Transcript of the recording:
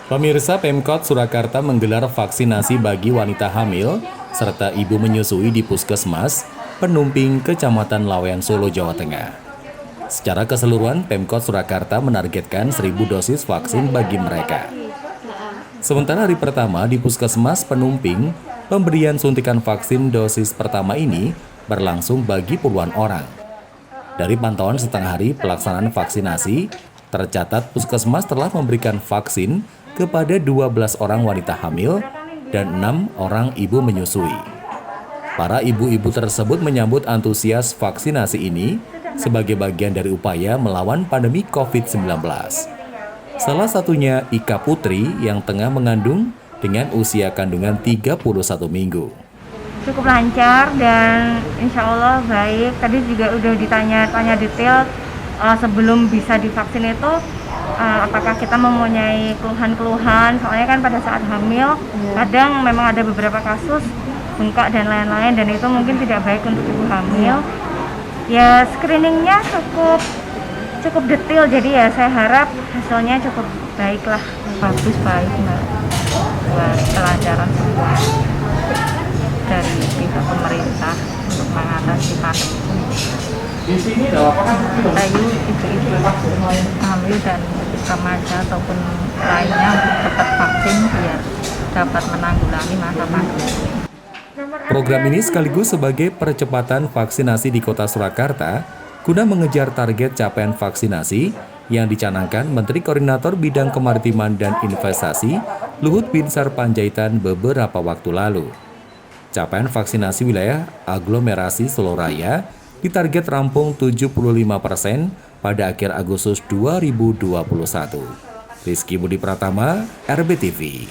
Pemirsa, Pemkot Surakarta menggelar vaksinasi bagi wanita hamil serta ibu menyusui di Puskesmas Penumping, Kecamatan Lawean, Solo, Jawa Tengah. Secara keseluruhan, Pemkot Surakarta menargetkan 1.000 dosis vaksin bagi mereka. Sementara hari pertama di Puskesmas Penumping, pemberian suntikan vaksin dosis pertama ini berlangsung bagi puluhan orang. Dari pantauan setengah hari pelaksanaan vaksinasi, tercatat Puskesmas telah memberikan vaksin kepada 12 orang wanita hamil dan 6 orang ibu menyusui. Para ibu-ibu tersebut menyambut antusias vaksinasi ini sebagai bagian dari upaya melawan pandemi COVID-19. Salah satunya Ika Putri yang tengah mengandung dengan usia kandungan 31 minggu. Cukup lancar dan insya Allah baik. Tadi juga udah ditanya-tanya detail sebelum bisa divaksin itu apakah kita mempunyai keluhan-keluhan. Soalnya kan pada saat hamil kadang memang ada beberapa kasus bengkak dan lain-lain dan itu mungkin tidak baik untuk ibu hamil. Ya screeningnya cukup detail, jadi ya saya harap hasilnya cukup baik lah. Bagus, baik Mbak, buat kelancaran semua dari pihak pemerintah untuk mengatasi pandemi. Di sini ada apa kan? Ayu ibu-ibu hamil dan remaja ataupun lainnya untuk dapat vaksin biar dapat menanggulangi masa pandemi. Program ini sekaligus sebagai percepatan vaksinasi di Kota Surakarta guna mengejar target capaian vaksinasi yang dicanangkan Menteri Koordinator Bidang Kemaritiman dan Investasi Luhut Binsar Panjaitan beberapa waktu lalu. Capaian vaksinasi wilayah aglomerasi Solo Raya ditarget rampung 75% pada akhir Agustus 2021. Rizky Budi Pratama, RBTV.